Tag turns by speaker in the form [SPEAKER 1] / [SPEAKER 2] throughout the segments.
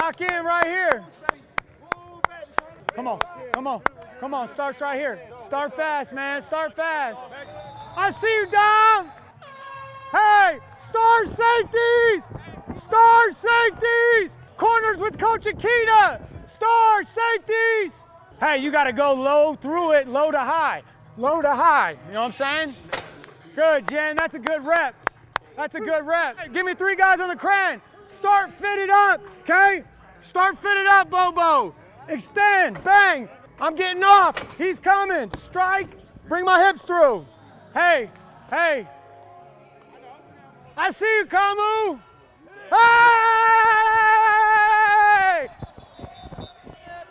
[SPEAKER 1] Lock in right here. Come on, come on, come on. Starts right here. Start fast, man. Start fast. I see you, Dom. Hey, star safeties. Star safeties. Corners with Coach Akita. Star safeties. Hey, you got to go low through it, low to high. Low to high. You know what I'm saying? Good, Jen. That's a good rep. That's a good rep. Hey, give me 3 guys on the crane. Start fitted up, okay? Start fitted up, Bobo. Extend, bang. I'm getting off. He's coming. Strike. Bring my hips through. Hey, hey. I see you, Kamu. Hey!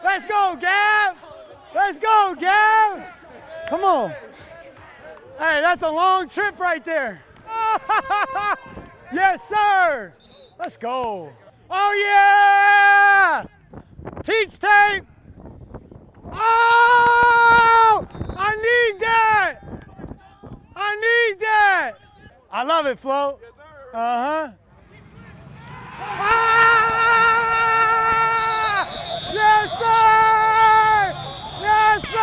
[SPEAKER 1] Let's go, Gav. Let's go, Gav. Come on. Hey, that's a long trip right there. Yes, sir. Let's go. Oh, yeah. Teach tape. Oh, I need that. I need that. I love it, Flo. Uh-huh. Ah! Yes, sir. Yes, sir.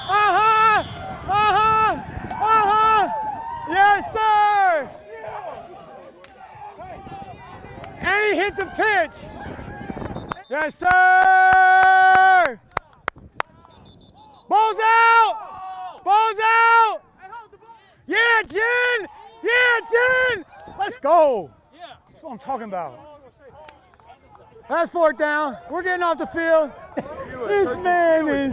[SPEAKER 1] Uh-huh. Uh-huh. Uh-huh. Yes, sir. And he hit the pitch. Yes, sir. Ball's out. Ball's out. Yeah, Jen. Yeah, Jen. Let's go. That's what I'm talking about. That's 4th down. We're getting off the field. This man is.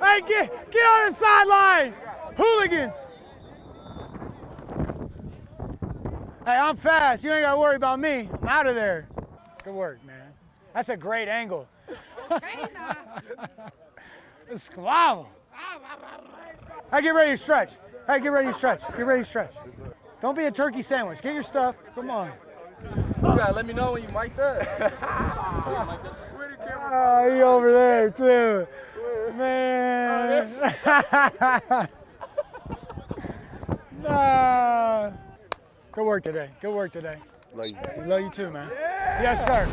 [SPEAKER 1] Hey, get on the sideline. Hooligans. Hey, I'm fast. You ain't got to worry about me. I'm out of there. Good work, man. That's a great angle. Esclavo. Hey, get ready to stretch. Hey, get ready to stretch. Get ready to stretch. Don't be a turkey sandwich. Get your stuff. Come on.
[SPEAKER 2] You gotta let me know when you mic that.
[SPEAKER 1] Oh, he over there, too. Man. Nah. Good work today. Good work today.
[SPEAKER 2] Love you.
[SPEAKER 1] Love you too, man. Yes, sir.